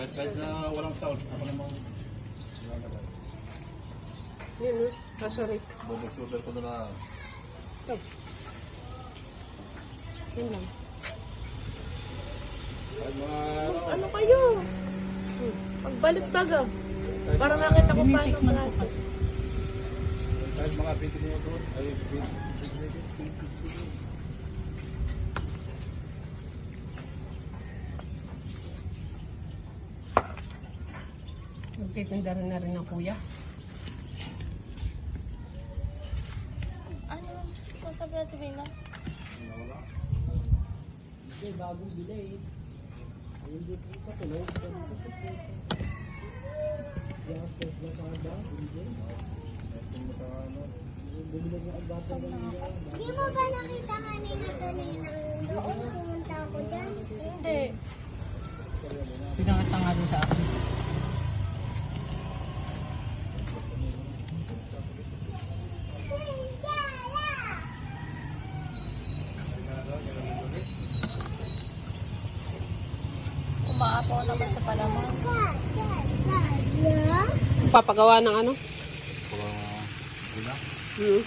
Kahit na walang sound, ako namang Yun, no? Sorry. bubog-super ko na lang. Ito. Yun lang. Kahit mga Ano kayo? Pagbalik baga. Para makita ko paano process. kahit mga 20 minutos, ay 20. Magtitinda rin na rin ng kuya. Ano? Sasabi natin Bina? Hindi, bagong bilay. Hindi po pa tuloy. Hindi mo ba nakita kanina doon pumunta ako dyan? Hindi. Pinakita nga doon sa akin. Umaapaw naman sa palaman. Papagawa ng ano? Hindi na. Hmm.